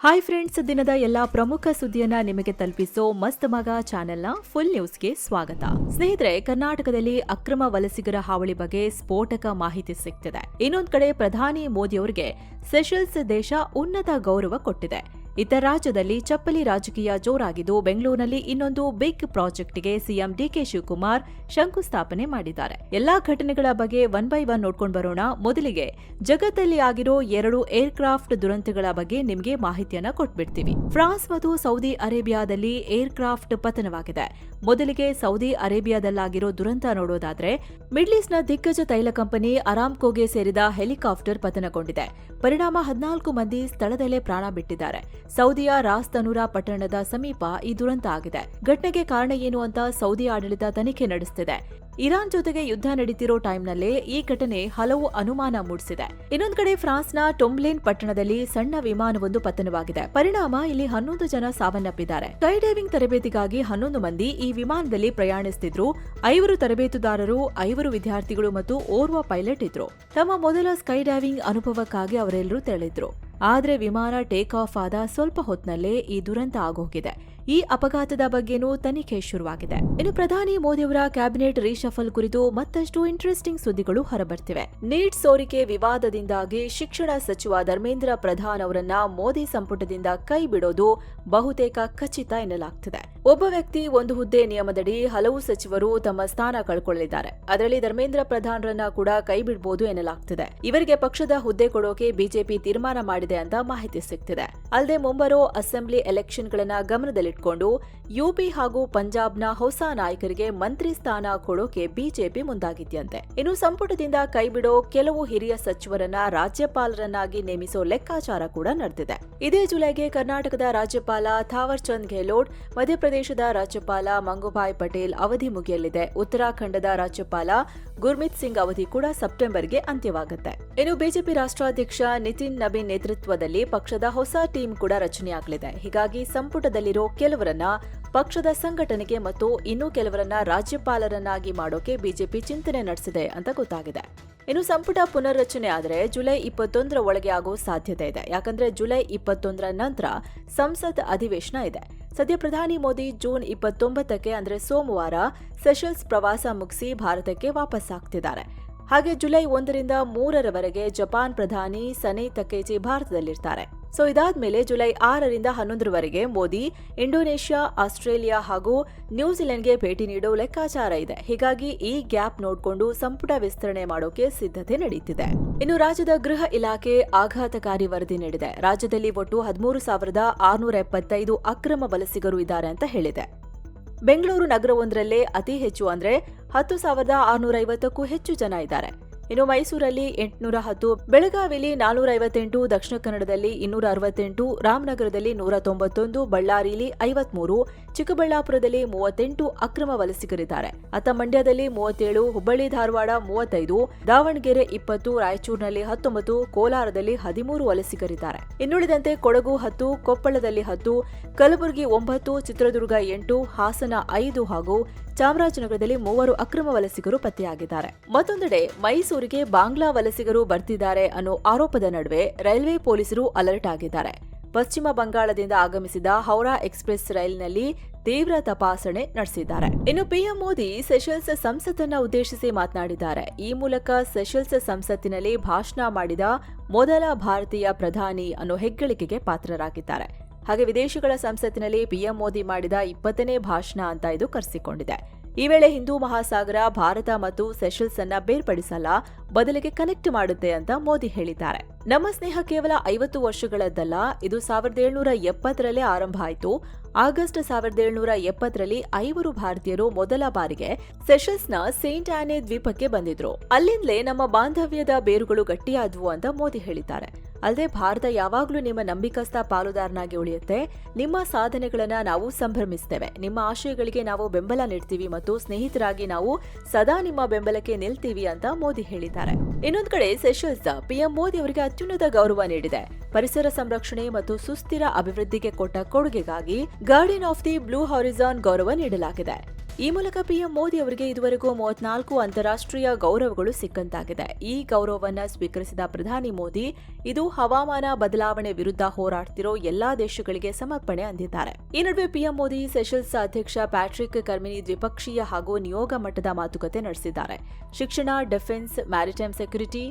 Hi friends, ದಿನದ ಎಲ್ಲಾ ಪ್ರಮುಖ ಸುದ್ದಿಯನ್ನ ನಿಮಗೆ ತಲುಪಿಸೋ ಮಸ್ತ್ ಮಗ ಚಾನೆಲ್ನ ಫುಲ್ ನ್ಯೂಸ್ಗೆ ಸ್ವಾಗತ. ಸ್ನೇಹಿತರೆ, ಕರ್ನಾಟಕದಲ್ಲಿ ಅಕ್ರಮ ವಲಸಿಗರ ಹಾವಳಿ ಬಗ್ಗೆ ಸ್ಫೋಟಕ ಮಾಹಿತಿ ಸಿಗ್ತಿದೆ. ಇನ್ನೊಂದ್ ಕಡೆ ಪ್ರಧಾನಿ ಮೋದಿಯವರಿಗೆ ಸೆಷಲ್ಸ್ ದೇಶ ಉನ್ನತ ಗೌರವ ಕೊಟ್ಟಿದೆ. ಇತ್ತ ರಾಜ್ಯದಲ್ಲಿ ಚಪ್ಪಲಿ ರಾಜಕೀಯ ಜೋರಾಗಿದ್ದು, ಬೆಂಗಳೂರಿನಲ್ಲಿ ಇನ್ನೊಂದು ಬಿಗ್ ಪ್ರಾಜೆಕ್ಟ್ಗೆ ಸಿಎಂ ಡಿಕೆ ಶಿವಕುಮಾರ್ ಶಂಕುಸ್ಥಾಪನೆ ಮಾಡಿದ್ದಾರೆ. ಎಲ್ಲಾ ಘಟನೆಗಳ ಬಗ್ಗೆ ಒನ್ ಬೈ ಒನ್ ನೋಡ್ಕೊಂಡು ಬರೋಣ. ಮೊದಲಿಗೆ ಜಗತ್ತಲ್ಲಿ ಆಗಿರೋ 2 ಏರ್ಕ್ರಾಫ್ಟ್ ದುರಂತಗಳ ಬಗ್ಗೆ ನಿಮಗೆ ಮಾಹಿತಿಯನ್ನ ಕೊಟ್ಬಿಡ್ತೀವಿ. ಫ್ರಾನ್ಸ್ ಮತ್ತು ಸೌದಿ ಅರೇಬಿಯಾದಲ್ಲಿ ಏರ್ಕ್ರಾಫ್ಟ್ ಪತನವಾಗಿದೆ. ಮೊದಲಿಗೆ ಸೌದಿ ಅರೇಬಿಯಾದಲ್ಲಾಗಿರೋ ದುರಂತ ನೋಡೋದಾದ್ರೆ, ಮಿಡ್ಲ್ ಈಸ್ಟ್ನ ದಿಗ್ಗಜ ತೈಲ ಕಂಪನಿ ಅರಾಮ್ಕೋಗೆ ಸೇರಿದ ಹೆಲಿಕಾಪ್ಟರ್ ಪತನಗೊಂಡಿದೆ. ಪರಿಣಾಮ 14 ಮಂದಿ ಸ್ಥಳದಲ್ಲೇ ಪ್ರಾಣ ಬಿಟ್ಟಿದ್ದಾರೆ. ಸೌದಿಯ ರಾಸ್ ತನೂರಾ ಪಟ್ಟಣದ ಸಮೀಪ ಈ ದುರಂತ ಆಗಿದೆ. ಘಟನೆಗೆ ಕಾರಣ ಏನು ಅಂತ ಸೌದಿ ಆಡಳಿತ ತನಿಖೆ ನಡೆಸುತ್ತಿದೆ. ಇರಾನ್ ಜೊತೆಗೆ ಯುದ್ಧ ನಡೀತಿರೋ ಟೈಮ್ನಲ್ಲೇ ಈ ಘಟನೆ ಹಲವು ಅನುಮಾನ ಮೂಡಿಸಿದೆ. ಇನ್ನೊಂದು ಕಡೆ ಫ್ರಾನ್ಸ್ನ ಟೊಂಬ್ಲೇನ್ ಪಟ್ಟಣದಲ್ಲಿ ಸಣ್ಣ ವಿಮಾನವೊಂದು ಪತನವಾಗಿದೆ. ಪರಿಣಾಮ ಇಲ್ಲಿ 11 ಜನ ಸಾವನ್ನಪ್ಪಿದ್ದಾರೆ. ಸ್ಕೈ ಡೈವಿಂಗ್ ತರಬೇತಿಗಾಗಿ 11 ಮಂದಿ ಈ ವಿಮಾನದಲ್ಲಿ ಪ್ರಯಾಣಿಸುತ್ತಿದ್ರು. 5 ತರಬೇತುದಾರರು, 5 ವಿದ್ಯಾರ್ಥಿಗಳು ಮತ್ತು ಓರ್ವ ಪೈಲಟ್ ಇದ್ರು. ತಮ್ಮ ಮೊದಲ ಸ್ಕೈ ಡೈವಿಂಗ್ ಅನುಭವಕ್ಕಾಗಿ ಅವರೆಲ್ಲರೂ ತೆರಳಿದ್ರು. ಆದ್ರೆ ವಿಮಾನ ಟೇಕ್ ಆಫ್ ಆದ ಸ್ವಲ್ಪ ಹೊತ್ತಿನಲ್ಲೇ ಈ ದುರಂತ ಆಗೋಗಿದೆ. ಈ ಅಪಘಾತದ ಬಗ್ಗೆನೂ ತನಿಖೆ ಶುರುವಾಗಿದೆ. ಇನ್ನು ಪ್ರಧಾನಿ ಮೋದಿಯವರ ಕ್ಯಾಬಿನೆಟ್ ರೀಶಫಲ್ ಕುರಿತು ಮತ್ತಷ್ಟು ಇಂಟ್ರೆಸ್ಟಿಂಗ್ ಸುದ್ದಿಗಳು ಹೊರಬರ್ತಿವೆ. ನೀಟ್ ಸೋರಿಕೆ ವಿವಾದದಿಂದಾಗಿ ಶಿಕ್ಷಣ ಸಚಿವ ಧರ್ಮೇಂದ್ರ ಪ್ರಧಾನ್ ಅವರನ್ನ ಮೋದಿ ಸಂಪುಟದಿಂದ ಕೈ ಬಿಡೋದು ಬಹುತೇಕ ಖಚಿತ ಎನ್ನಲಾಗ್ತಿದೆ. ಒಬ್ಬ ವ್ಯಕ್ತಿ ಒಂದು ಹುದ್ದೆ ನಿಯಮದಡಿ ಹಲವು ಸಚಿವರು ತಮ್ಮ ಸ್ಥಾನ ಕಳ್ಕೊಳ್ಳಿದ್ದಾರೆ. ಅದರಲ್ಲಿ ಧರ್ಮೇಂದ್ರ ಪ್ರಧಾನ್ರನ್ನ ಕೂಡ ಕೈ ಬಿಡಬಹುದು ಎನ್ನಲಾಗ್ತಿದೆ. ಇವರಿಗೆ ಪಕ್ಷದ ಹುದ್ದೆ ಕೊಡೋಕೆ ಬಿಜೆಪಿ ತೀರ್ಮಾನ ಮಾಡಿದೆ ಅಂತ ಮಾಹಿತಿ ಸಿಗ್ತಿದೆ. ಅಲ್ಲದೆ ಮುಂಬರೋ ಅಸೆಂಬ್ಲಿ ಎಲೆಕ್ಷನ್ಗಳನ್ನ ಗಮನದಲ್ಲಿಟ್ಕೊಂಡು ಯುಪಿ ಹಾಗೂ ಪಂಜಾಬ್ನ ಹೊಸ ನಾಯಕರಿಗೆ ಮಂತ್ರಿ ಸ್ಥಾನ ಕೊಡೋಕೆ ಬಿಜೆಪಿ ಮುಂದಾಗಿದೆಯಂತೆ. ಇನ್ನು ಸಂಪುಟದಿಂದ ಕೈಬಿಡೋ ಕೆಲವು ಹಿರಿಯ ಸಚಿವರನ್ನ ರಾಜ್ಯಪಾಲರನ್ನಾಗಿ ನೇಮಿಸೋ ಲೆಕ್ಕಾಚಾರ ಕೂಡ ನಡೆದಿದೆ. ಇದೇ ಜುಲೈಗೆ ಕರ್ನಾಟಕದ ರಾಜ್ಯಪಾಲ ಥಾವರ್ ಚಂದ್ ಗೆಹ್ಲೋಟ್, ಮಧ್ಯಪ್ರದೇಶದ ರಾಜ್ಯಪಾಲ ಮಂಗುಭಾಯ್ ಪಟೇಲ್ ಅವಧಿ ಮುಗಿಯಲಿದೆ. ಉತ್ತರಾಖಂಡದ ರಾಜ್ಯಪಾಲ ಗುರ್ಮಿತ್ ಸಿಂಗ್ ಅವಧಿ ಕೂಡ ಸೆಪ್ಟೆಂಬರ್ಗೆ ಅಂತ್ಯವಾಗುತ್ತೆ. ಇನ್ನು ಬಿಜೆಪಿ ರಾಷ್ಟ್ರಾಧ್ಯಕ್ಷ ನಿತಿನ್ ನಬೀನ್ ನೇತೃತ್ವದಲ್ಲಿ ಪಕ್ಷದ ಹೊಸ ಟೀಮ್ ಕೂಡ ರಚನೆಯಾಗಲಿದೆ. ಹೀಗಾಗಿ ಸಂಪುಟದಲ್ಲಿರೋ ಕೆಲವರನ್ನ ಪಕ್ಷದ ಸಂಘಟನೆಗೆ ಮತ್ತು ಇನ್ನೂ ಕೆಲವರನ್ನ ರಾಜ್ಯಪಾಲರನ್ನಾಗಿ ಮಾಡೋಕೆ ಬಿಜೆಪಿ ಚಿಂತನೆ ನಡೆಸಿದೆ ಅಂತ ಗೊತ್ತಾಗಿದೆ. ಇನ್ನು ಸಂಪುಟ ಪುನರ್ರಚನೆ ಆದರೆ ಜುಲೈ 21ರ ಒಳಗೆ ಆಗೋ ಸಾಧ್ಯತೆ ಇದೆ. ಯಾಕಂದ್ರೆ ಜುಲೈ 21ರ ನಂತರ ಸಂಸತ್ ಅಧಿವೇಶನ ಇದೆ. ಸದ್ಯ ಪ್ರಧಾನಿ ಮೋದಿ ಜೂನ್ 29ಕ್ಕೆ ಅಂದ್ರೆ ಸೋಮವಾರ ಸೆಷಲ್ಸ್ ಪ್ರವಾಸ ಮುಗಿಸಿ ಭಾರತಕ್ಕೆ ವಾಪಸ್ ಆಗ್ತಿದ್ದಾರೆ. ಹಾಗೆ ಜುಲೈ 1ರಿಂದ 3ರವರೆಗೆ ಜಪಾನ್ ಪ್ರಧಾನಿ ಸನೆ ತಕೇಚಿ ಭಾರತದಲ್ಲಿರ್ತಾರೆ. ಇದಾದ್ಮೇಲೆ ಜುಲೈ 6ರಿಂದ 11ರವರೆಗೆ ಮೋದಿ ಇಂಡೋನೇಷ್ಯಾ, ಆಸ್ಟ್ರೇಲಿಯಾ ಹಾಗೂ ನ್ಯೂಜಿಲೆಂಡ್ಗೆ ಭೇಟಿ ನೀಡೋ ಲೆಕ್ಕಾಚಾರ ಇದೆ. ಹೀಗಾಗಿ ಈ ಗ್ಯಾಪ್ ನೋಡಿಕೊಂಡು ಸಂಪುಟ ವಿಸ್ತರಣೆ ಮಾಡೋಕೆ ಸಿದ್ಧತೆ ನಡೆಯುತ್ತಿದೆ. ಇನ್ನು ರಾಜ್ಯದ ಗೃಹ ಇಲಾಖೆ ಆಘಾತಕಾರಿ ವರದಿ ನೀಡಿದೆ. ರಾಜ್ಯದಲ್ಲಿ ಒಟ್ಟು 13,675 ಅಕ್ರಮ ವಲಸಿಗರು ಇದ್ದಾರೆ ಅಂತ ಹೇಳಿದೆ. ಬೆಂಗಳೂರು ನಗರವೊಂದರಲ್ಲೇ ಅತಿ ಹೆಚ್ಚು ಅಂದ್ರೆ 10,650ಕ್ಕೂ ಹೆಚ್ಚು ಜನ ಇದ್ದಾರೆ. ಇನ್ನು ಮೈಸೂರಲ್ಲಿ 810, ಬೆಳಗಾವಿಯಲ್ಲಿ 458, ದಕ್ಷಿಣ ಕನ್ನಡದಲ್ಲಿ 268, ರಾಮನಗರದಲ್ಲಿ 191, ಬಳ್ಳಾರಿಯಲ್ಲಿ 53, ಚಿಕ್ಕಬಳ್ಳಾಪುರದಲ್ಲಿ 38 ಅಕ್ರಮ ವಲಸಿಗರಿದ್ದಾರೆ. ಅತ್ತ ಮಂಡ್ಯದಲ್ಲಿ 37, ಹುಬ್ಬಳ್ಳಿ ಧಾರವಾಡ 35, ದಾವಣಗೆರೆ 20, ರಾಯಚೂರಿನಲ್ಲಿ 19, ಕೋಲಾರದಲ್ಲಿ 13 ವಲಸಿಗರಿದ್ದಾರೆ. ಇನ್ನುಳಿದಂತೆ ಕೊಡಗು 10, ಕೊಪ್ಪಳದಲ್ಲಿ 10, ಕಲಬುರಗಿ 9, ಚಿತ್ರದುರ್ಗ 8, ಹಾಸನ 5 ಹಾಗೂ ಚಾಮರಾಜನಗರದಲ್ಲಿ 3 ಅಕ್ರಮ ವಲಸಿಗರು ಪತ್ತೆಯಾಗಿದ್ದಾರೆ. ಮತ್ತೊಂದೆಡೆ ಮೈಸೂರಿಗೆ ಬಾಂಗ್ಲಾ ವಲಸಿಗರು ಬರ್ತಿದ್ದಾರೆ ಅನ್ನೋ ಆರೋಪದ ನಡುವೆ ರೈಲ್ವೆ ಪೊಲೀಸರು ಅಲರ್ಟ್ ಆಗಿದ್ದಾರೆ. ಪಶ್ಚಿಮ ಬಂಗಾಳದಿಂದ ಆಗಮಿಸಿದ ಹೌರಾ ಎಕ್ಸ್ಪ್ರೆಸ್ ರೈಲಿನಲ್ಲಿ ತೀವ್ರ ತಪಾಸಣೆ ನಡೆಸಿದ್ದಾರೆ. ಇನ್ನು ಪಿಎಂ ಮೋದಿ ಸೆಷಲ್ಸ್ ಸಂಸತ್ತನ್ನ ಉದ್ದೇಶಿಸಿ ಮಾತನಾಡಿದ್ದಾರೆ. ಈ ಮೂಲಕ ಸೆಷಲ್ಸ್ ಸಂಸತ್ತಿನಲ್ಲಿ ಭಾಷಣ ಮಾಡಿದ ಮೊದಲ ಭಾರತೀಯ ಪ್ರಧಾನಿ ಅನ್ನೋ ಹೆಗ್ಗಳಿಕೆಗೆ ಪಾತ್ರರಾಗಿದ್ದಾರೆ. ಹಾಗೆ ವಿದೇಶಗಳ ಸಂಸತ್ತಿನಲ್ಲಿ ಪಿಎಂ ಮೋದಿ ಮಾಡಿದ 20ನೇ ಭಾಷಣ ಅಂತ ಇದು ಕರೆಸಿಕೊಂಡಿದೆ. ಈ ವೇಳೆ ಹಿಂದೂ ಮಹಾಸಾಗರ ಭಾರತ ಮತ್ತು ಸೆಷಲ್ಸ್ ಅನ್ನ ಬೇರ್ಪಡಿಸಲ್ಲ, ಬದಲಿಗೆ ಕನೆಕ್ಟ್ ಮಾಡುತ್ತೆ ಅಂತ ಮೋದಿ ಹೇಳಿದ್ದಾರೆ. ನಮ್ಮ ಸ್ನೇಹ ಕೇವಲ 50 ವರ್ಷಗಳದ್ದಲ್ಲ, ಇದು 1770ರಲ್ಲೇ ಆರಂಭ ಆಯಿತು. ಆಗಸ್ಟ್ 1770ರಲ್ಲಿ 5 ಭಾರತೀಯರು ಮೊದಲ ಬಾರಿಗೆ ಸೆಷಲ್ಸ್ನ ಸೇಂಟ್ ಆನೆ ದ್ವೀಪಕ್ಕೆ ಬಂದಿದ್ರು. ಅಲ್ಲಿಂದಲೇ ನಮ್ಮ ಬಾಂಧವ್ಯದ ಬೇರುಗಳು ಗಟ್ಟಿಯಾದವು ಅಂತ ಮೋದಿ ಹೇಳಿದ್ದಾರೆ. ಅಲ್ಲದೆ ಭಾರತ ಯಾವಾಗಲೂ ನಿಮ್ಮ ನಂಬಿಕಸ್ಥ ಪಾಲುದಾರನಾಗಿ ಉಳಿಯುತ್ತೆ. ನಿಮ್ಮ ಸಾಧನೆಗಳನ್ನ ನಾವು ಸಂಭ್ರಮಿಸ್ತೇವೆ. ನಿಮ್ಮ ಆಶಯಗಳಿಗೆ ನಾವು ಬೆಂಬಲ ನೀಡ್ತೀವಿ ಮತ್ತು ಸ್ನೇಹಿತರಾಗಿ ನಾವು ಸದಾ ನಿಮ್ಮ ಬೆಂಬಲಕ್ಕೆ ನಿಲ್ತೀವಿ ಅಂತ ಮೋದಿ ಹೇಳಿದ್ದಾರೆ. ಇನ್ನೊಂದು ಕಡೆ ಸೆಷಲ್ಸ್ ಪಿಎಂ ಮೋದಿ ಅವರಿಗೆ ಅತ್ಯುನ್ನತ ಗೌರವ ನೀಡಿದೆ. ಪರಿಸರ ಸಂರಕ್ಷಣೆ ಮತ್ತು ಸುಸ್ಥಿರ ಅಭಿವೃದ್ಧಿಗೆ ಕೊಟ್ಟ ಕೊಡುಗೆಗಾಗಿ guardian of the blue horizon ಗೌರವ ನೀಡಲಾಗಿದೆ. ಈ ಮೂಲಕ ಪಿಎಂ ಮೋದಿ ಅವರಿಗೆ ಇದುವರೆಗೂ 34 ಅಂತಾರಾಷ್ಟ್ರೀಯ ಗೌರವಗಳು ಸಿಕ್ಕಂತಾಗಿದೆ. ಈ ಗೌರವವನ್ನು ಸ್ವೀಕರಿಸಿದ ಪ್ರಧಾನಿ ಮೋದಿ ಇದು ಹವಾಮಾನ ಬದಲಾವಣೆ ವಿರುದ್ಧ ಹೋರಾಡ್ತಿರೋ ಎಲ್ಲಾ ದೇಶಗಳಿಗೆ ಸಮರ್ಪಣೆ ಅಂದಿದ್ದಾರೆ. ಈ ನಡುವೆ ಪಿಎಂ ಮೋದಿ ಸೆಷಲ್ಸ್ ಅಧ್ಯಕ್ಷ ಪ್ಯಾಟ್ರಿಕ್ ಕರ್ಮಿನಿ ದ್ವಿಪಕ್ಷೀಯ ಹಾಗೂ ನಿಯೋಗ ಮಟ್ಟದ ಮಾತುಕತೆ ನಡೆಸಿದ್ದಾರೆ. ಶಿಕ್ಷಣ, defence, maritime security,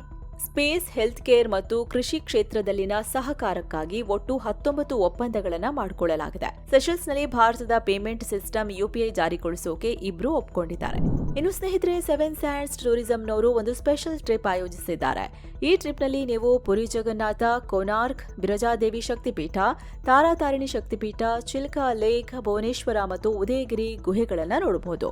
space, health care ಮತ್ತು ಕೃಷಿ ಕ್ಷೇತ್ರದಲ್ಲಿನ ಸಹಕಾರಕ್ಕಾಗಿ ಒಟ್ಟು 19 ಒಪ್ಪಂದಗಳನ್ನು ಮಾಡಿಕೊಳ್ಳಲಾಗಿದೆ. ಸೆಷಲ್ಸ್ನಲ್ಲಿ ಭಾರತದ ಪೇಮೆಂಟ್ ಸಿಸ್ಟಮ್ ಯುಪಿಐ ಜಾರಿಗೊಳಿಸೋಕೆ ಇಬ್ರು ಒಪ್ಪಿಕೊಂಡಿದ್ದಾರೆ. ಇನ್ನು ಸ್ನೇಹಿತರೆ, ಸೆವೆನ್ ಸ್ಯಾಂಡ್ಸ್ ಟೂರಿಸಂನವರು ಒಂದು ಸ್ಪೆಷಲ್ ಟ್ರಿಪ್ ಆಯೋಜಿಸಿದ್ದಾರೆ. ಈ ಟ್ರಿಪ್ನಲ್ಲಿ ನೀವು ಪುರಿ ಜಗನ್ನಾಥ, ಕೋನಾರ್ಕ್, ಬಿರಜಾದೇವಿ ಶಕ್ತಿಪೀಠ, ತಾರಾತಾರಿಣಿ ಶಕ್ತಿಪೀಠ, ಚಿಲ್ಕಾ ಲೇಕ್, ಭುವನೇಶ್ವರ ಮತ್ತು ಉದಯಗಿರಿ ಗುಹೆಗಳನ್ನು ನೋಡಬಹುದು.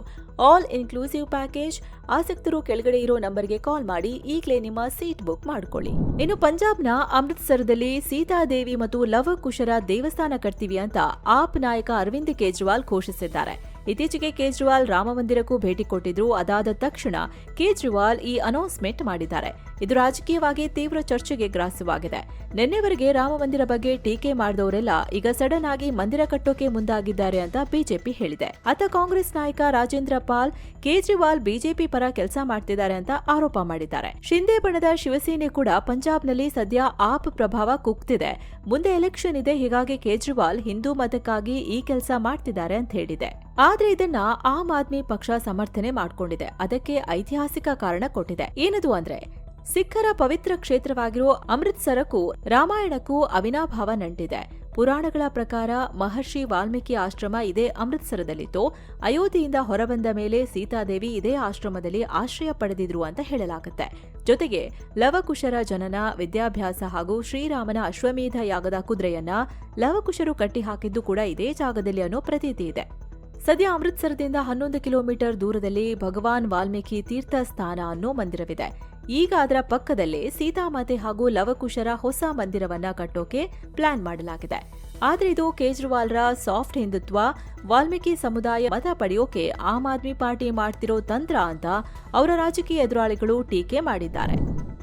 All inclusive package. ಆಸಕ್ತರು ಕೆಳಗಡೆ ಇರೋ ನಂಬರ್ಗೆ ಕಾಲ್ ಮಾಡಿ ಈಗಲೇ ನಿಮ್ಮ ಸೀಟ್ ಬುಕ್ ಮಾಡಿಕೊಳ್ಳಿ. ಇನ್ನು ಪಂಜಾಬ್ನ ಅಮೃತಸರದಲ್ಲಿ ಸೀತಾದೇವಿ ಮತ್ತು ಲವಕುಶರ ದೇವಸ್ಥಾನ ಕಟ್ತೀವಿ ಅಂತ ಆಪ್ ನಾಯಕ ಅರವಿಂದ್ ಕೇಜ್ರಿವಾಲ್ ಘೋಷಿಸಿದ್ದಾರೆ. ಇತ್ತೀಚೆಗೆ ಕೇಜ್ರಿವಾಲ್ ರಾಮ ಮಂದಿರಕ್ಕೂ ಭೇಟಿ ಕೊಟ್ಟಿದ್ರು. ಅದಾದ ತಕ್ಷಣ ಕೇಜ್ರಿವಾಲ್ ಈ ಅನೌನ್ಸ್ಮೆಂಟ್ ಮಾಡಿದ್ದಾರೆ. ಇದು ರಾಜಕೀಯವಾಗಿ ತೀವ್ರ ಚರ್ಚೆಗೆ ಗ್ರಾಸವಾಗಿದೆ. ನಿನ್ನೆವರೆಗೆ ರಾಮ ಮಂದಿರ ಬಗ್ಗೆ ಟೀಕೆ ಮಾಡಿದವರೆಲ್ಲ ಈಗ ಸಡನ್ ಆಗಿ ಮಂದಿರ ಕಟ್ಟೋಕೆ ಮುಂದಾಗಿದ್ದಾರೆ ಅಂತ ಬಿಜೆಪಿ ಹೇಳಿದೆ. ಅತ್ತ ಕಾಂಗ್ರೆಸ್ ನಾಯಕ ರಾಜೇಂದ್ರ ಪಾಲ್ ಕೇಜ್ರಿವಾಲ್ ಬಿಜೆಪಿ ಪರ ಕೆಲಸ ಮಾಡ್ತಿದ್ದಾರೆ ಅಂತ ಆರೋಪ ಮಾಡಿದ್ದಾರೆ. ಶಿಂದೆ ಬಣದ ಶಿವಸೇನೆ ಕೂಡ ಪಂಜಾಬ್ನಲ್ಲಿ ಸದ್ಯ ಆಪ್ ಪ್ರಭಾವ ಕುಗ್ತಿದೆ. ಮುಂದೆ ಎಲೆಕ್ಷನ್ ಇದೆ, ಹೀಗಾಗಿ ಕೇಜ್ರಿವಾಲ್ ಹಿಂದೂ ಮತಕ್ಕಾಗಿ ಈ ಕೆಲಸ ಮಾಡ್ತಿದ್ದಾರೆ ಅಂತ ಹೇಳಿದೆ. ಆದ್ರೆ ಇದನ್ನ ಆಮ್ ಆದ್ಮಿ ಪಕ್ಷ ಸಮರ್ಥನೆ ಮಾಡಿಕೊಂಡಿದೆ. ಅದಕ್ಕೆ ಐತಿಹಾಸಿಕ ಕಾರಣ ಕೊಟ್ಟಿದೆ. ಏನದು ಅಂದ್ರೆ, ಸಿಖ್ಖರ ಪವಿತ್ರ ಕ್ಷೇತ್ರವಾಗಿರೋ ಅಮೃತಸರಕ್ಕೂ ರಾಮಾಯಣಕ್ಕೂ ಅವಿನಾಭಾವ ನಂಟಿದೆ. ಪುರಾಣಗಳ ಪ್ರಕಾರ ಮಹರ್ಷಿ ವಾಲ್ಮೀಕಿ ಆಶ್ರಮ ಇದೇ ಅಮೃತಸರದಲ್ಲಿತ್ತು. ಅಯೋಧ್ಯೆಯಿಂದ ಹೊರಬಂದ ಮೇಲೆ ಸೀತಾದೇವಿ ಇದೇ ಆಶ್ರಮದಲ್ಲಿ ಆಶ್ರಯ ಪಡೆದಿದ್ರು ಅಂತ ಹೇಳಲಾಗುತ್ತೆ. ಜೊತೆಗೆ ಲವಕುಶರ ಜನನ, ವಿದ್ಯಾಭ್ಯಾಸ ಹಾಗೂ ಶ್ರೀರಾಮನ ಅಶ್ವಮೇಧ ಯಾಗದ ಕುದುರೆಯನ್ನ ಲವಕುಶರು ಕಟ್ಟಿಹಾಕಿದ್ದು ಕೂಡ ಇದೇ ಜಾಗದಲ್ಲಿ ಅನ್ನೋ ಪ್ರತೀತಿ ಇದೆ. ಸದ್ಯ ಅಮೃತಸರದಿಂದ 11 ಕಿಲೋಮೀಟರ್ ದೂರದಲ್ಲಿ ಭಗವಾನ್ ವಾಲ್ಮೀಕಿ ತೀರ್ಥ ಸ್ಥಾನ ಅನ್ನೋ ಮಂದಿರವಿದೆ. ಈಗ ಅದರ ಪಕ್ಕದಲ್ಲೇ ಸೀತಾಮಾತೆ ಹಾಗೂ ಲವಕುಶರ ಹೊಸ ಮಂದಿರವನ್ನ ಕಟ್ಟೋಕೆ ಪ್ಲಾನ್ ಮಾಡಲಾಗಿದೆ. ಆದ್ರೆ ಇದು ಕೇಜ್ರಿವಾಲ್ರ ಸಾಫ್ಟ್ ಹಿಂದುತ್ವ, ವಾಲ್ಮೀಕಿ ಸಮುದಾಯ ಮತ ಪಡೆಯೋಕೆ ಆಮ್ ಆದ್ಮಿ ಪಾರ್ಟಿ ಮಾಡ್ತಿರೋ ತಂತ್ರ ಅಂತ ಅವರ ರಾಜಕೀಯ ಎದುರಾಳಿಗಳು ಟೀಕೆ ಮಾಡಿದ್ದಾರೆ.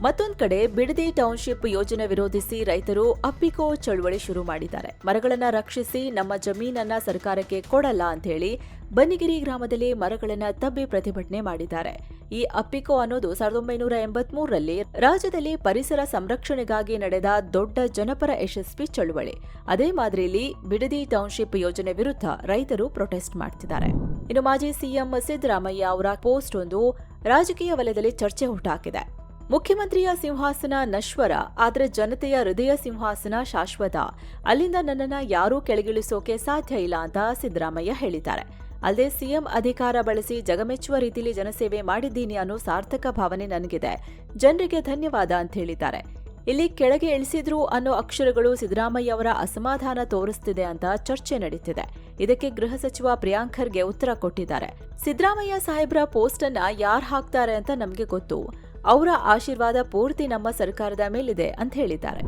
ಮತ್ತೊಂದು ಕಡೆ ಬಿಡದಿ ಟೌನ್ಶಿಪ್ ಯೋಜನೆ ವಿರೋಧಿಸಿ ರೈತರು ಅಪ್ಪಿಕೋ ಚಳುವಳಿ ಶುರು ಮಾಡಿದ್ದಾರೆ. ಮರಗಳನ್ನ ರಕ್ಷಿಸಿ, ನಮ್ಮ ಜಮೀನನ್ನ ಸರ್ಕಾರಕ್ಕೆ ಕೊಡಲ್ಲ ಅಂತ ಹೇಳಿ ಬನ್ನಿಗಿರಿ ಗ್ರಾಮದಲ್ಲಿ ಮರಗಳನ್ನ ತಬ್ಬಿ ಪ್ರತಿಭಟನೆ ಮಾಡಿದ್ದಾರೆ. ಈ ಅಪ್ಪಿಕೋ ಅನ್ನೋದು 1983ರಲ್ಲಿ ರಾಜ್ಯದಲ್ಲಿ ಪರಿಸರ ಸಂರಕ್ಷಣೆಗಾಗಿ ನಡೆದ ದೊಡ್ಡ ಜನಪರ ಯಶಸ್ವಿ ಚಳುವಳಿ. ಅದೇ ಮಾದರಿಯಲ್ಲಿ ಬಿಡದಿ ಟೌನ್ಶಿಪ್ ಯೋಜನೆ ವಿರುದ್ಧ ರೈತರು ಪ್ರೊಟೆಸ್ಟ್ ಮಾಡ್ತಿದ್ದಾರೆ. ಇನ್ನು ಮಾಜಿ ಸಿಎಂ ಸಿದ್ದರಾಮಯ್ಯ ಅವರ ಪೋಸ್ಟ್ ಒಂದು ರಾಜಕೀಯ ವಲಯದಲ್ಲಿ ಚರ್ಚೆ ಹುಟ್ಟಾಕಿದೆ. ಮುಖ್ಯಮಂತ್ರಿಯ ಸಿಂಹಾಸನ ನಶ್ವರ, ಆದರೆ ಜನತೆಯ ಹೃದಯ ಸಿಂಹಾಸನ ಶಾಶ್ವತ. ಅಲ್ಲಿಂದ ನನ್ನನ್ನ ಯಾರೂ ಕೆಳಗಿಳಿಸೋಕೆ ಸಾಧ್ಯ ಇಲ್ಲ ಅಂತ ಸಿದ್ದರಾಮಯ್ಯ ಹೇಳಿದ್ದಾರೆ. ಅಲ್ಲದೆ ಸಿಎಂ ಅಧಿಕಾರ ಬಳಸಿ ಜಗಮೆಚ್ಚುವ ರೀತಿಯಲ್ಲಿ ಜನಸೇವೆ ಮಾಡಿದ್ದೀನಿ ಅನ್ನೋ ಸಾರ್ಥಕ ಭಾವನೆ ನನಗಿದೆ. ಜನರಿಗೆ ಧನ್ಯವಾದ ಅಂತ ಹೇಳಿದ್ದಾರೆ. ಇಲ್ಲಿ ಕೆಳಗೆ ಇಳಿಸಿದ್ರು ಅನ್ನೋ ಅಕ್ಷರಗಳು ಸಿದ್ದರಾಮಯ್ಯ ಅವರ ಅಸಮಾಧಾನ ತೋರಿಸ್ತಿದೆ ಅಂತ ಚರ್ಚೆ ನಡೀತಿದೆ. ಇದಕ್ಕೆ ಗೃಹ ಸಚಿವ ಪ್ರಿಯಾಂಕ್ ಖರ್ಗೆ ಉತ್ತರ ಕೊಟ್ಟಿದ್ದಾರೆ. ಸಿದ್ದರಾಮಯ್ಯ ಸಾಹೇಬ್ರ ಪೋಸ್ಟ್ ಅನ್ನ ಯಾರು ಹಾಕ್ತಾರೆ ಅಂತ ನಮಗೆ ಗೊತ್ತು. ಅವರ ಆಶೀರ್ವಾದ ಪೂರ್ತಿ ನಮ್ಮ ಸರ್ಕಾರದ ಮೇಲಿದೆ ಅಂತ ಹೇಳಿದ್ದಾರೆ.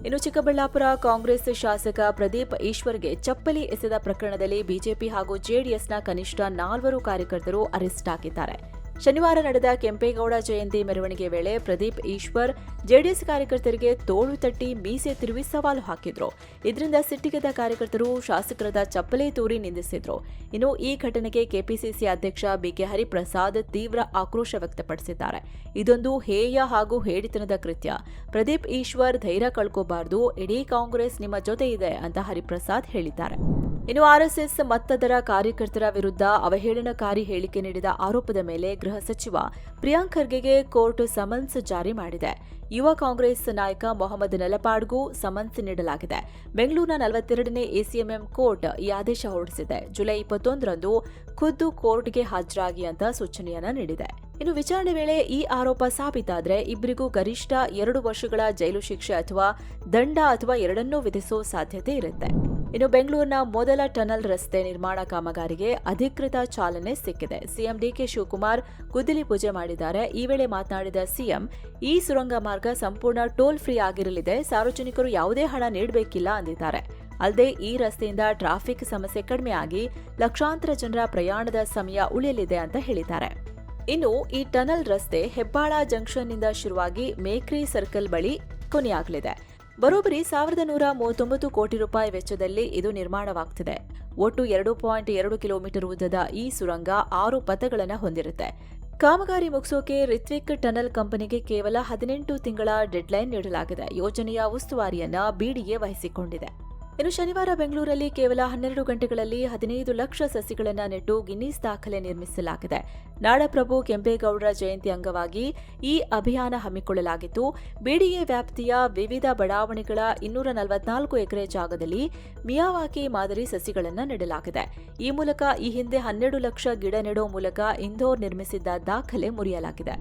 ಇನ್ನು ಚಿಕ್ಕಬಳ್ಳಾಪುರ ಕಾಂಗ್ರೆಸ್ ಶಾಸಕ ಪ್ರದೀಪ್ ಈಶ್ವರ್ಗೆ ಚಪ್ಪಲಿ ಎಸೆದ ಪ್ರಕರಣದಲ್ಲಿ ಬಿಜೆಪಿ ಹಾಗೂ ಜೆಡಿಎಸ್ನ ಕನಿಷ್ಠ 4 ಕಾರ್ಯಕರ್ತರು ಅರೆಸ್ಟ್ ಆಗಿದ್ದಾರೆ. ಶನಿವಾರ ನಡೆದ ಕೆಂಪೇಗೌಡ ಜಯಂತಿ ಮೆರವಣಿಗೆ ವೇಳೆ ಪ್ರದೀಪ್ ಈಶ್ವರ್ ಜೆಡಿಎಸ್ ಕಾರ್ಯಕರ್ತರಿಗೆ ತೋಳು ತಟ್ಟಿ ಮೀಸೆ ತಿರುವಿ ಸವಾಲು ಹಾಕಿದ್ರು. ಇದರಿಂದ ಸಿಟ್ಟಿಗೆದ್ದ ಕಾರ್ಯಕರ್ತರು ಶಾಸಕರಾದ ಚಪ್ಪಲಿ ತೂರಿ ನಿಂದಿಸಿದ್ರು. ಇನ್ನು ಈ ಘಟನೆಗೆ ಕೆಪಿಸಿಸಿ ಅಧ್ಯಕ್ಷ ಬಿಕೆ ಹರಿಪ್ರಸಾದ್ ತೀವ್ರ ಆಕ್ರೋಶ ವ್ಯಕ್ತಪಡಿಸಿದ್ದಾರೆ. ಇದೊಂದು ಹೇಯ ಹಾಗೂ ಹೇಡಿತನದ ಕೃತ್ಯ. ಪ್ರದೀಪ್ ಈಶ್ವರ್ ಧೈರ್ಯ ಕಳ್ಕೋಬಾರದು, ಇಡೀ ಕಾಂಗ್ರೆಸ್ ನಿಮ್ಮ ಜೊತೆ ಇದೆ ಅಂತ ಹರಿಪ್ರಸಾದ್ ಹೇಳಿದ್ದಾರೆ. ಇನ್ನು ಆರ್ಎಸ್ಎಸ್ ಮತ್ತದರ ಕಾರ್ಯಕರ್ತರ ವಿರುದ್ಧ ಅವಹೇಳನಕಾರಿ ಹೇಳಿಕೆ ನೀಡಿದ ಆರೋಪದ ಮೇಲೆ ಗೃಹ ಸಚಿವ ಪ್ರಿಯಾಂಕ್ ಖರ್ಗೆಗೆ ಕೋರ್ಟ್ ಸಮನ್ಸ್ ಜಾರಿ ಮಾಡಿದೆ. ಯುವ ಕಾಂಗ್ರೆಸ್ ನಾಯಕ ಮೊಹಮ್ಮದ್ ನಲಪಾಡ್ಗೂ ಸಮನ್ಸ್ ನೀಡಲಾಗಿದೆ. ಬೆಂಗಳೂರಿನ 42ನೇ ಎಸಿಎಂಎಂ ಕೋರ್ಟ್ ಈ ಆದೇಶ ಹೊರಡಿಸಿದೆ. ಜುಲೈ 21ರಂದು ಖುದ್ದು ಕೋರ್ಟ್ಗೆ ಹಾಜರಾಗಿ ಅಂತ ಸೂಚನೆಯನ್ನ ನೀಡಿದೆ. ಇನ್ನು ವಿಚಾರಣೆ ವೇಳೆ ಈ ಆರೋಪ ಸಾಬೀತಾದ್ರೆ ಇಬ್ಬರಿಗೂ ಗರಿಷ್ಠ 2 ವರ್ಷಗಳ ಜೈಲು ಶಿಕ್ಷೆ ಅಥವಾ ದಂಡ ಅಥವಾ ಎರಡನ್ನೂ ವಿಧಿಸೋ ಸಾಧ್ಯತೆ ಇರುತ್ತೆ. ಇನ್ನು ಬೆಂಗಳೂರಿನ ಮೊದಲ ಟನಲ್ ರಸ್ತೆ ನಿರ್ಮಾಣ ಕಾಮಗಾರಿಗೆ ಅಧಿಕೃತ ಚಾಲನೆ ಸಿಕ್ಕಿದೆ. ಸಿಎಂ ಡಿಕೆ ಶಿವಕುಮಾರ್ ಗುದ್ದಲಿ ಪೂಜೆ ಮಾಡಿದ್ದಾರೆ. ಈ ವೇಳೆ ಮಾತನಾಡಿದ ಸಿಎಂ, ಈ ಸುರಂಗ ಮಾರ್ಗ ಸಂಪೂರ್ಣ ಟೋಲ್ ಫ್ರೀ ಆಗಿರಲಿದೆ, ಸಾರ್ವಜನಿಕರು ಯಾವುದೇ ಹಣ ನೀಡಬೇಕಿಲ್ಲ ಅಂದಿದ್ದಾರೆ. ಅಲ್ಲದೆ ಈ ರಸ್ತೆಯಿಂದ ಟ್ರಾಫಿಕ್ ಸಮಸ್ಯೆ ಕಡಿಮೆಯಾಗಿ ಲಕ್ಷಾಂತರ ಜನರ ಪ್ರಯಾಣದ ಸಮಯ ಉಳಿಯಲಿದೆ ಅಂತ ಹೇಳಿದ್ದಾರೆ. ಇನ್ನು ಈ ಟನಲ್ ರಸ್ತೆ ಹೆಬ್ಬಾಳ ಜಂಕ್ಷನ್ನಿಂದ ಶುರುವಾಗಿ ಮೇಕ್ರಿ ಸರ್ಕಲ್ ಬಳಿ ಕೊನೆಯಾಗಲಿದೆ. ಬರೋಬ್ಬರಿ 1,139 ಕೋಟಿ ರೂಪಾಯಿ ವೆಚ್ಚದಲ್ಲಿ ಇದು ನಿರ್ಮಾಣವಾಗ್ತಿದೆ. ಒಟ್ಟು 2.2 ಕಿಲೋಮೀಟರ್ ಉದ್ದದ ಈ ಸುರಂಗ 6 ಪಥಗಳನ್ನು ಹೊಂದಿರುತ್ತೆ. ಕಾಮಗಾರಿ ಮುಗಿಸೋಕೆ ರಿತ್ವಿಕ್ ಟನಲ್ ಕಂಪನಿಗೆ ಕೇವಲ 18 ತಿಂಗಳ ಡೆಡ್ಲೈನ್ ನೀಡಲಾಗಿದೆ. ಯೋಜನೆಯ ಉಸ್ತುವಾರಿಯನ್ನ ಬಿಡಿಎ ವಹಿಸಿಕೊಂಡಿದೆ. ಇನ್ನು ಶನಿವಾರ ಬೆಂಗಳೂರಲ್ಲಿ ಕೇವಲ 12 ಗಂಟೆಗಳಲ್ಲಿ 15 ಲಕ್ಷ ಸಸಿಗಳನ್ನು ನೆಟ್ಟು ಗಿನ್ನಿಸ್ ದಾಖಲೆ ನಿರ್ಮಿಸಲಾಗಿದೆ. ನಾಡಪ್ರಭು ಕೆಂಪೇಗೌಡರ ಜಯಂತಿ ಅಂಗವಾಗಿ ಈ ಅಭಿಯಾನ ಹಮ್ಮಿಕೊಳ್ಳಲಾಗಿತ್ತು. ಬಿಡಿಎ ವ್ಯಾಪ್ತಿಯ ವಿವಿಧ ಬಡಾವಣೆಗಳ 244 ಎಕರೆ ಜಾಗದಲ್ಲಿ ಮಿಯಾವಾಕಿ ಮಾದರಿ ಸಸಿಗಳನ್ನು ನೆಡಲಾಗಿದೆ. ಈ ಮೂಲಕ ಈ ಹಿಂದೆ 12 ಲಕ್ಷ ಗಿಡ ನೆಡೋ ಮೂಲಕ ಇಂದೋರ್ ನಿರ್ಮಿಸಿದ್ದ ದಾಖಲೆ ಮುರಿಯಲಾಗಿದೆ.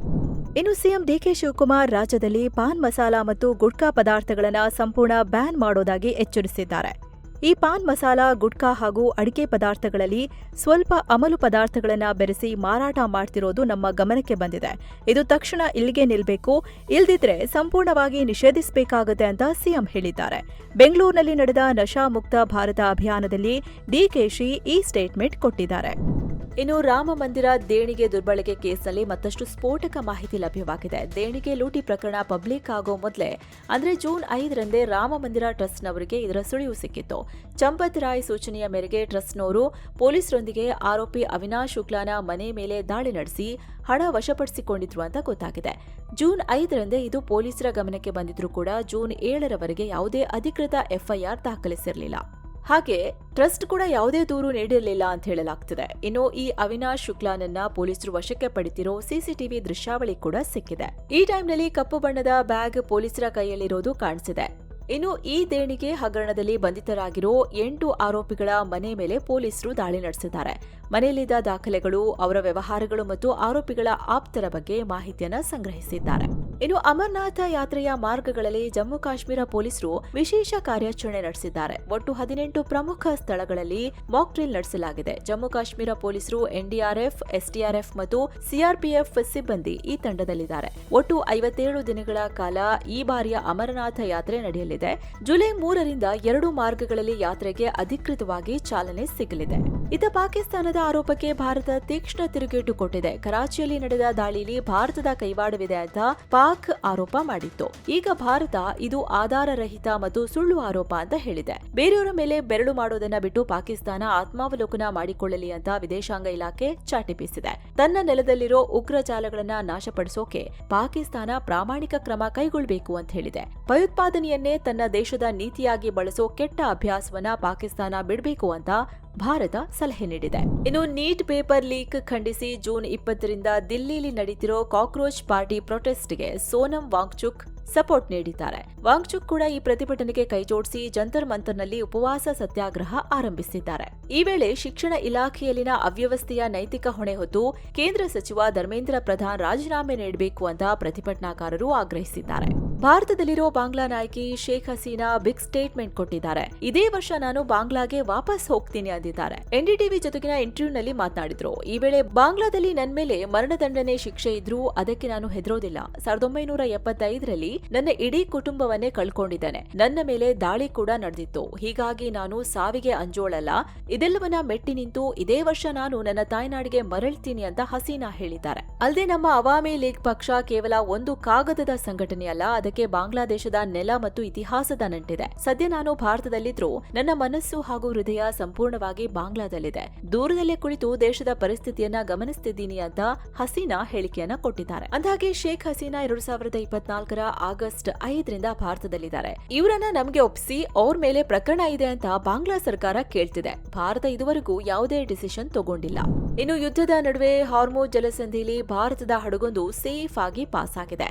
ಇನ್ನು ಸಿಎಂ ಡಿಕೆ ಶಿವಕುಮಾರ್ ರಾಜ್ಯದಲ್ಲಿ ಪಾನ್ ಮಸಾಲ ಮತ್ತು ಗುಟ್ಕಾ ಪದಾರ್ಥಗಳನ್ನು ಸಂಪೂರ್ಣ ಬ್ಯಾನ್ ಮಾಡೋದಾಗಿ ಎಚ್ಚರಿಸಿದ್ದಾರೆ. ಈ ಪಾನ್ ಮಸಾಲ, ಗುಟ್ಕಾ ಹಾಗೂ ಅಡಿಕೆ ಪದಾರ್ಥಗಳಲ್ಲಿ ಸ್ವಲ್ಪ ಅಮಲು ಪದಾರ್ಥಗಳನ್ನು ಬೆರೆಸಿ ಮಾರಾಟ ಮಾಡ್ತಿರೋದು ನಮ್ಮ ಗಮನಕ್ಕೆ ಬಂದಿದೆ. ಇದು ತಕ್ಷಣ ಇಲ್ಲಿಗೆ ನಿಲ್ಲಬೇಕು, ಇಲ್ದಿದ್ರೆ ಸಂಪೂರ್ಣವಾಗಿ ನಿಷೇಧಿಸಬೇಕಾಗುತ್ತೆ ಅಂತ ಸಿಎಂ ಹೇಳಿದ್ದಾರೆ. ಬೆಂಗಳೂರಿನಲ್ಲಿ ನಡೆದ ನಶಾ ಮುಕ್ತ ಭಾರತ ಅಭಿಯಾನದಲ್ಲಿ ಡಿಕೆಶಿ ಈ ಸ್ಟೇಟ್ಮೆಂಟ್ ಕೊಟ್ಟಿದ್ದಾರೆ. ಇನ್ನು ರಾಮ ಮಂದಿರ ದೇಣಿಗೆ ದುರ್ಬಳಕೆ ಕೇಸ್ನಲ್ಲಿ ಮತ್ತಷ್ಟು ಸ್ಫೋಟಕ ಮಾಹಿತಿ ಲಭ್ಯವಾಗಿದೆ. ದೇಣಿಗೆ ಲೂಟಿ ಪ್ರಕರಣ ಪಬ್ಲಿಕ್ ಆಗೋ ಮೊದಲೇ ಅಂದ್ರೆ ಜೂನ್ 5ರಂದೇ ರಾಮ ಮಂದಿರ ಟ್ರಸ್ಟ್ನವರಿಗೆ ಇದರ ಸುಳಿವು ಸಿಕ್ಕಿತ್ತು. ಚಂಪತ್ ರಾಯ್ ಸೂಚನೆಯ ಮೇರೆಗೆ ಟ್ರಸ್ಟ್ನವರು ಪೊಲೀಸರೊಂದಿಗೆ ಆರೋಪಿ ಅವಿನಾಶ್ ಶುಕ್ಲಾನ ಮನೆ ಮೇಲೆ ದಾಳಿ ನಡೆಸಿ ಹಣ ವಶಪಡಿಸಿಕೊಂಡಿದ್ರು ಅಂತ ಗೊತ್ತಾಗಿದೆ. ಜೂನ್ 5ರಂದೇ ಇದು ಪೊಲೀಸರ ಗಮನಕ್ಕೆ ಬಂದಿದ್ರೂ ಕೂಡ ಜೂನ್ 7ರವರೆಗೆ ಯಾವುದೇ ಅಧಿಕೃತ ಎಫ್ಐಆರ್ ದಾಖಲಿಸಿರಲಿಲ್ಲ. ಹಾಗೆ ಟ್ರಸ್ಟ್ ಕೂಡ ಯಾವುದೇ ದೂರು ನೀಡಿರಲಿಲ್ಲ ಅಂತ ಹೇಳಲಾಗ್ತಿದೆ. ಇನ್ನು ಈ ಅವಿನಾಶ್ ಶುಕ್ಲಾನನ್ನ ಪೊಲೀಸರು ವಶಕ್ಕೆ ಪಡೆದಿರೋ ಸಿಸಿಟಿವಿ ದೃಶ್ಯಾವಳಿ ಕೂಡ ಸಿಕ್ಕಿದೆ. ಈ ಟೈಮ್ನಲ್ಲಿ ಕಪ್ಪು ಬಣ್ಣದ ಬ್ಯಾಗ್ ಪೊಲೀಸರ ಕೈಯಲ್ಲಿರೋದು ಕಾಣಿಸಿದೆ. ಇನ್ನು ಈ ದೇಣಿಗೆ ಹಗರಣದಲ್ಲಿ ಬಂಧಿತರಾಗಿರೋ 8 ಆರೋಪಿಗಳ ಮನೆ ಮೇಲೆ ಪೊಲೀಸರು ದಾಳಿ ನಡೆಸಿದ್ದಾರೆ. ಮನೆಯಲ್ಲಿದ್ದ ದಾಖಲೆಗಳು, ಅವರ ವ್ಯವಹಾರಗಳು ಮತ್ತು ಆರೋಪಿಗಳ ಆಪ್ತರ ಬಗ್ಗೆ ಮಾಹಿತಿಯನ್ನ ಸಂಗ್ರಹಿಸಿದ್ದಾರೆ. ಇನ್ನು ಅಮರನಾಥ ಯಾತ್ರೆಯ ಮಾರ್ಗಗಳಲ್ಲಿ ಜಮ್ಮು ಕಾಶ್ಮೀರ ಪೊಲೀಸರು ವಿಶೇಷ ಕಾರ್ಯಾಚರಣೆ ನಡೆಸಿದ್ದಾರೆ. ಒಟ್ಟು 18 ಪ್ರಮುಖ ಸ್ಥಳಗಳಲ್ಲಿ ಮಾಕ್ ಡ್ರಿಲ್ ನಡೆಸಲಾಗಿದೆ. ಜಮ್ಮು ಕಾಶ್ಮೀರ ಪೊಲೀಸರು ಎನ್ಡಿಆರ್ಎಫ್, ಎಸ್ಡಿಆರ್ಎಫ್ ಮತ್ತು ಸಿಆರ್ಪಿಎಫ್ ಸಿಬ್ಬಂದಿ ಈ ತಂಡದಲ್ಲಿದ್ದಾರೆ. ಒಟ್ಟು 57 ದಿನಗಳ ಕಾಲ ಈ ಬಾರಿಯ ಅಮರನಾಥ ಯಾತ್ರೆ ನಡೆಯಲಿದೆ. ಜುಲೈ 3ರಿಂದ 2 ಮಾರ್ಗಗಳಲ್ಲಿ ಯಾತ್ರೆಗೆ ಅಧಿಕೃತವಾಗಿ ಚಾಲನೆ ಸಿಗಲಿದೆ. ಇತ್ತ ಪಾಕಿಸ್ತಾನದ ಆರೋಪಕ್ಕೆ ಭಾರತ ತೀಕ್ಷ್ಣ ತಿರುಗೇಟು ಕೊಟ್ಟಿದೆ. ಕರಾಚಿಯಲ್ಲಿ ನಡೆದ ದಾಳಿಯಲ್ಲಿ ಭಾರತದ ಕೈವಾಡವಿದೆ ಅಂತ ಪಾಕ್ ಆರೋಪ ಮಾಡಿತ್ತು. ಈಗ ಭಾರತ ಇದು ಆಧಾರರಹಿತ ಮತ್ತು ಸುಳ್ಳು ಆರೋಪ ಅಂತ ಹೇಳಿದೆ. ಬೇರೆಯವರ ಮೇಲೆ ಬೆರಳು ಮಾಡೋದನ್ನ ಬಿಟ್ಟು ಪಾಕಿಸ್ತಾನ ಆತ್ಮಾವಲೋಕನ ಮಾಡಿಕೊಳ್ಳಲಿ ಅಂತ ವಿದೇಶಾಂಗ ಇಲಾಖೆ ಚಾಟಿ ಬೀಸಿದೆ. ತನ್ನ ನೆಲದಲ್ಲಿರೋ ಉಗ್ರ ಜಾಲಗಳನ್ನ ನಾಶಪಡಿಸೋಕೆ ಪಾಕಿಸ್ತಾನ ಪ್ರಾಮಾಣಿಕ ಕ್ರಮ ಕೈಗೊಳ್ಳಬೇಕು ಅಂತ ಹೇಳಿದೆ. ಭಯೋತ್ಪಾದನೆಯನ್ನೇ ತನ್ನ ದೇಶದ ನೀತಿಯಾಗಿ ಬಳಸೋ ಕೆಟ್ಟ ಅಭ್ಯಾಸವನ್ನ ಪಾಕಿಸ್ತಾನ ಬಿಡಬೇಕು ಅಂತ ಭಾರತ ಸಲಹೆ ನೀಡಿದೆ. ಇನ್ನು ನೀಟ್ ಪೇಪರ್ ಲೀಕ್ ಖಂಡಿಸಿ ಜೂನ್ 20ರಿಂದ ದಿಲ್ಲಿಯಲ್ಲಿ ನಡೀತಿರೋ ಕಾಕ್ರೋಚ್ ಪಾರ್ಟಿ ಪ್ರೊಟೆಸ್ಟ್ಗೆ ಸೋನಂ ವಾಂಗ್ಚುಕ್ ಸಪೋರ್ಟ್ ನೀಡಿದ್ದಾರೆ. ವಾಂಗ್ಚುಕ್ ಕೂಡ ಈ ಪ್ರತಿಭಟನೆಗೆ ಕೈಜೋಡಿಸಿ ಜಂತರ್ ಮಂತರ್ನಲ್ಲಿ ಉಪವಾಸ ಸತ್ಯಾಗ್ರಹ ಆರಂಭಿಸಿದ್ದಾರೆ. ಈ ವೇಳೆ ಶಿಕ್ಷಣ ಇಲಾಖೆಯಲ್ಲಿನ ಅವ್ಯವಸ್ಥೆಯ ನೈತಿಕ ಹೊಣೆ ಹೊತ್ತು ಕೇಂದ್ರ ಸಚಿವ ಧರ್ಮೇಂದ್ರ ಪ್ರಧಾನ್ ರಾಜೀನಾಮೆ ನೀಡಬೇಕು ಅಂತ ಪ್ರತಿಭಟನಾಕಾರರು ಆಗ್ರಹಿಸಿದ್ದಾರೆ. ಭಾರತದಲ್ಲಿರೋ ಬಾಂಗ್ಲಾ ನಾಯಕಿ ಶೇಖ್ ಹಸೀನಾ ಬಿಗ್ ಸ್ಟೇಟ್ಮೆಂಟ್ ಕೊಟ್ಟಿದ್ದಾರೆ. ಇದೇ ವರ್ಷ ನಾನು ಬಾಂಗ್ಲಾಗೆ ವಾಪಸ್ ಹೋಗ್ತೀನಿ ಅಂದಿದ್ದಾರೆ. ಎನ್ಡಿಟಿವಿ ಜೊತೆಗಿನ ಇಂಟರ್ವ್ಯೂನಲ್ಲಿ ಮಾತನಾಡಿದ್ರು. ಈ ವೇಳೆ ಬಾಂಗ್ಲಾದಲ್ಲಿ ನನ್ನ ಮೇಲೆ ಮರಣದಂಡನೆ ಶಿಕ್ಷೆ ಇದ್ರೂ ಅದಕ್ಕೆ ನಾನು ಹೆದರೋದಿಲ್ಲ. 1975ರಲ್ಲಿ ನನ್ನ ಇಡೀ ಕುಟುಂಬವನ್ನೇ ಕಳ್ಕೊಂಡಿದ್ದೇನೆ. ನನ್ನ ಮೇಲೆ ದಾಳಿ ಕೂಡ ನಡೆದಿತ್ತು. ಹೀಗಾಗಿ ನಾನು ಸಾವಿಗೆ ಅಂಜೋಳಲ್ಲ. ಇದೆಲ್ಲವನ್ನ ಮೆಟ್ಟಿ ನಿಂತು ಇದೇ ವರ್ಷ ನಾನು ನನ್ನ ತಾಯ್ನಾಡಿಗೆ ಮರಳ್ತೀನಿ ಅಂತ ಹಸೀನಾ ಹೇಳಿದ್ದಾರೆ. ಅಲ್ಲದೆ ನಮ್ಮ ಅವಾಮಿ ಲೀಗ್ ಪಕ್ಷ ಕೇವಲ ಒಂದು ಕಾಗದದ ಸಂಘಟನೆಯಲ್ಲ, ಅದಕ್ಕೆ ಬಾಂಗ್ಲಾದೇಶದ ನೆಲ ಮತ್ತು ಇತಿಹಾಸದ ನಂಟಿದೆ. ಸದ್ಯ ನಾನು ಭಾರತದಲ್ಲಿದ್ರೂ ನನ್ನ ಮನಸ್ಸು ಹಾಗೂ ಹೃದಯ ಸಂಪೂರ್ಣವಾಗಿ ಬಾಂಗ್ಲಾದಲ್ಲಿದೆ. ದೂರದಲ್ಲೇ ಕುಳಿತು ದೇಶದ ಪರಿಸ್ಥಿತಿಯನ್ನ ಗಮನಿಸುತ್ತಿದ್ದೀನಿ ಅಂತ ಹಸೀನಾ ಹೇಳಿಕೆಯನ್ನ ಕೊಟ್ಟಿದ್ದಾರೆ. ಅಂದಾಗೆ ಶೇಖ್ ಹಸೀನಾ 2024ರ ಆಗಸ್ಟ್ 5ರಿಂದ ಭಾರತದಲ್ಲಿದ್ದಾರೆ. ಇವರನ್ನ ನಮಗೆ ಒಪ್ಪಿಸಿ ಅವ್ರ ಮೇಲೆ ಪ್ರಕರಣ ಇದೆ ಅಂತ ಬಾಂಗ್ಲಾ ಸರ್ಕಾರ ಕೇಳ್ತಿದೆ. ಭಾರತ ಇದುವರೆಗೂ ಯಾವುದೇ ಡಿಸಿಷನ್ ತಗೊಂಡಿಲ್ಲ. ಇನ್ನು ಯುದ್ಧದ ನಡುವೆ ಹಾರ್ಮುಜ್ ಜಲಸಂಧಿಯಲ್ಲಿ ಭಾರತದ ಹಡಗೊಂದು ಸೇಫ್ ಆಗಿ ಪಾಸ್ ಆಗಿದೆ.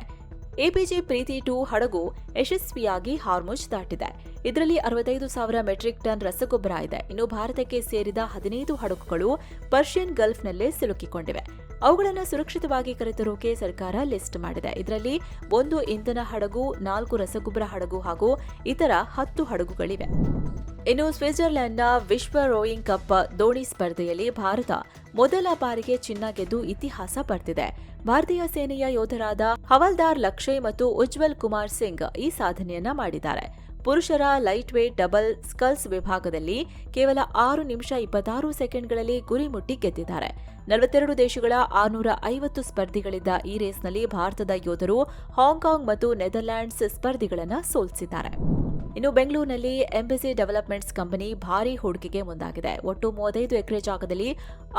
ಎಪಿಜೆ ಪ್ರೀತಿ 2 ಹಡಗು ಯಶಸ್ವಿಯಾಗಿ ಹಾರ್ಮುಜ್ ದಾಟಿದೆ. ಇದರಲ್ಲಿ 65,000 ಮೆಟ್ರಿಕ್ ಟನ್ ರಸಗೊಬ್ಬರ ಇದೆ. ಇನ್ನು ಭಾರತಕ್ಕೆ ಸೇರಿದ 15 ಹಡಗುಗಳು ಪರ್ಷಿಯನ್ ಗಲ್ಫ್ನಲ್ಲೇ ಸಿಲುಕಿಕೊಂಡಿವೆ. ಅವುಗಳನ್ನು ಸುರಕ್ಷಿತವಾಗಿ ಕರೆತರೋಕೆ ಸರ್ಕಾರ ಲಿಸ್ಟ್ ಮಾಡಿದೆ. ಇದರಲ್ಲಿ 1 ಇಂಧನ ಹಡಗು, 4 ರಸಗೊಬ್ಬರ ಹಡಗು ಹಾಗೂ ಇತರ 10 ಹಡಗುಗಳಿವೆ. ಇನ್ನು ಸ್ವಿಟ್ಜರ್ಲೆಂಡ್ನ ವಿಶ್ವ ರೋಯಿಂಗ್ ಕಪ್ ದೋಣಿ ಸ್ಪರ್ಧೆಯಲ್ಲಿ ಭಾರತ ಮೊದಲ ಬಾರಿಗೆ ಚಿನ್ನ ಗೆದ್ದು ಇತಿಹಾಸ ಬರೆದಿದೆ. ಭಾರತೀಯ ಸೇನೆಯ ಯೋಧರಾದ ಹವಲ್ದಾರ್ ಲಕ್ಷಯ್ ಮತ್ತು ಉಜ್ವಲ್ ಕುಮಾರ್ ಸಿಂಗ್ ಈ ಸಾಧನೆಯನ್ನ ಮಾಡಿದ್ದಾರೆ. ಪುರುಷರ ಲೈಟ್ ವೇಟ್ ಡಬಲ್ ಸ್ಕಲ್ಸ್ ವಿಭಾಗದಲ್ಲಿ ಕೇವಲ 6 ನಿಮಿಷ 26 ಸೆಕೆಂಡ್ಗಳಲ್ಲಿ ಗುರಿ ಮುಟ್ಟಿ ಗೆದ್ದಿದ್ದಾರೆ. 42 ದೇಶಗಳ 650 ಸ್ಪರ್ಧಿಗಳಿದ್ದ ಈ ರೇಸ್ನಲ್ಲಿ ಭಾರತದ ಯೋಧರು ಹಾಂಗ್ಕಾಂಗ್ ಮತ್ತು ನೆದರ್ಲ್ಯಾಂಡ್ಸ್ ಸ್ಪರ್ಧಿಗಳನ್ನು ಸೋಲಿಸಿದ್ದಾರೆ. ಇನ್ನು ಬೆಂಗಳೂರಿನಲ್ಲಿ ಎಂಬಸಿ ಡೆವಲಪ್ಮೆಂಟ್ಸ್ ಕಂಪನಿ ಭಾರೀ ಹೂಡಿಕೆಗೆ ಮುಂದಾಗಿದೆ. ಒಟ್ಟು 35 ಎಕರೆ ಜಾಗದಲ್ಲಿ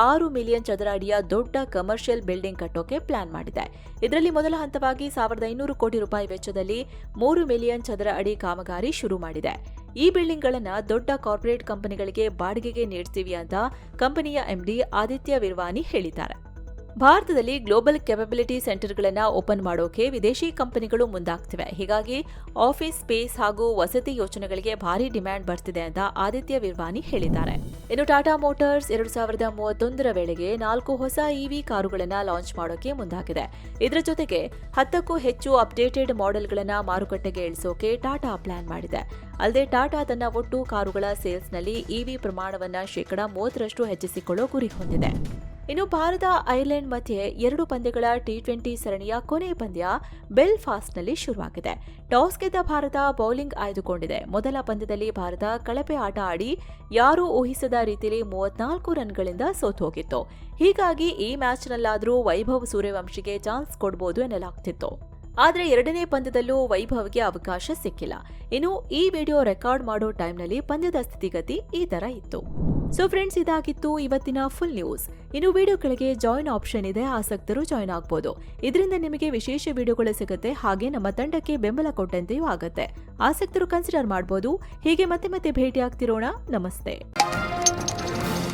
6 ಮಿಲಿಯನ್ ಚದರ ಅಡಿಯ ದೊಡ್ಡ ಕಮರ್ಷಿಯಲ್ ಬಿಲ್ಡಿಂಗ್ ಕಟ್ಟೋಕೆ ಪ್ಲಾನ್ ಮಾಡಿದೆ. ಇದರಲ್ಲಿ ಮೊದಲ ಹಂತವಾಗಿ 1500 ಕೋಟಿ ರೂಪಾಯಿ ವೆಚ್ಚದಲ್ಲಿ 3 ಮಿಲಿಯನ್ ಚದರ ಅಡಿ ಕಾಮಗಾರಿ ಶುರು ಮಾಡಿದೆ. ಈ ಬಿಲ್ಡಿಂಗ್ಗಳನ್ನು ದೊಡ್ಡ ಕಾರ್ಪೊರೇಟ್ ಕಂಪನಿಗಳಿಗೆ ಬಾಡಿಗೆಗೆ ನೀಡ್ತೀವಿ ಅಂತ ಕಂಪನಿಯ ಎಂಡಿ ಆದಿತ್ಯ ವಿರ್ವಾನಿ ಹೇಳಿದ್ದಾರೆ. ಭಾರತದಲ್ಲಿ ಗ್ಲೋಬಲ್ ಕೆಪಬಿಲಿಟಿ ಸೆಂಟರ್ಗಳನ್ನು ಓಪನ್ ಮಾಡೋಕೆ ವಿದೇಶಿ ಕಂಪನಿಗಳು ಮುಂದಾಗ್ತಿವೆ. ಹೀಗಾಗಿ ಆಫೀಸ್ ಸ್ಪೇಸ್ ಹಾಗೂ ವಸತಿ ಯೋಜನೆಗಳಿಗೆ ಭಾರಿ ಡಿಮ್ಯಾಂಡ್ ಬರ್ತಿದೆ ಅಂತ ಆದಿತ್ಯ ವಿರ್ವಾನಿ ಹೇಳಿದ್ದಾರೆ. ಇನ್ನು ಟಾಟಾ ಮೋಟಾರ್ಸ್ 2031ರ ವೇಳೆಗೆ 4 ಹೊಸ ಇವಿ ಕಾರುಗಳನ್ನು ಲಾಂಚ್ ಮಾಡೋಕೆ ಮುಂದಾಗಿದೆ. ಇದರ ಜೊತೆಗೆ 10ಕ್ಕೂ ಹೆಚ್ಚು ಅಪ್ಡೇಟೆಡ್ ಮಾಡೆಲ್ಗಳನ್ನು ಮಾರುಕಟ್ಟೆಗೆ ಇಳಿಸೋಕೆ ಟಾಟಾ ಪ್ಲಾನ್ ಮಾಡಿದೆ. ಅಲ್ಲದೆ ಟಾಟಾ ತನ್ನ ಒಟ್ಟು ಕಾರುಗಳ ಸೇಲ್ಸ್ನಲ್ಲಿ ಇವಿ ಪ್ರಮಾಣವನ್ನು ಶೇಕಡ 30ರಷ್ಟು ಹೆಚ್ಚಿಸಿಕೊಳ್ಳೋ ಗುರಿ ಹೊಂದಿದೆ. ಇನ್ನು ಭಾರತ ಐರ್ಲೆಂಡ್ ಮಧ್ಯೆ 2 ಪಂದ್ಯಗಳ ಟಿ20 ಸರಣಿಯ ಕೊನೆ ಪಂದ್ಯ ಬೆಲ್ಫಾಸ್ಟ್ನಲ್ಲಿ ಶುರುವಾಗಿದೆ. ಟಾಸ್ ಗೆದ್ದ ಭಾರತ ಬೌಲಿಂಗ್ ಆಯ್ದುಕೊಂಡಿದೆ. ಮೊದಲ ಪಂದ್ಯದಲ್ಲಿ ಭಾರತ ಕಳಪೆ ಆಟ ಆಡಿ ಯಾರೂ ಊಹಿಸದ ರೀತಿಯಲ್ಲಿ 34 ರನ್ಗಳಿಂದ ಸೋತುಹೋಗಿತ್ತು. ಹೀಗಾಗಿ ಈ ಮ್ಯಾಚ್ನಲ್ಲಾದರೂ ವೈಭವ್ ಸೂರ್ಯವಂಶಿಗೆ ಚಾನ್ಸ್ ಕೊಡಬಹುದು ಎನ್ನಲಾಗ್ತಿತ್ತು. ಆದರೆ ಎರಡನೇ ಪಂದ್ಯದಲ್ಲೂ ವೈಭವ್ಗೆ ಅವಕಾಶ ಸಿಕ್ಕಿಲ್ಲ. ಇನ್ನು ಈ ವಿಡಿಯೋ ರೆಕಾರ್ಡ್ ಮಾಡೋ ಟೈಮ್ನಲ್ಲಿ ಪಂದ್ಯದ ಸ್ಥಿತಿಗತಿ ಈ ತರ ಇತ್ತು. ಸೊ ಫ್ರೆಂಡ್ಸ್, ಇದಾಗಿತ್ತು ಇವತ್ತಿನ ಫುಲ್ ನ್ಯೂಸ್. ಇನ್ನು ವಿಡಿಯೋ ಕೆಳಗೆ ಜಾಯಿನ್ ಆಪ್ಷನ್ ಇದೆ, ಆಸಕ್ತರು ಜಾಯಿನ್ ಆಗ್ಬೋದು. ಇದರಿಂದ ನಿಮಗೆ ವಿಶೇಷ ವಿಡಿಯೋಗಳು ಸಿಗುತ್ತೆ, ಹಾಗೆ ನಮ್ಮ ತಂಡಕ್ಕೆ ಬೆಂಬಲ ಕೊಟ್ಟಂತೆಯೂ ಆಗುತ್ತೆ. ಆಸಕ್ತರು ಕನ್ಸಿಡರ್ ಮಾಡಬಹುದು. ಹೀಗೆ ಮತ್ತೆ ಭೇಟಿ ಆಗ್ತಿರೋಣ. ನಮಸ್ತೆ.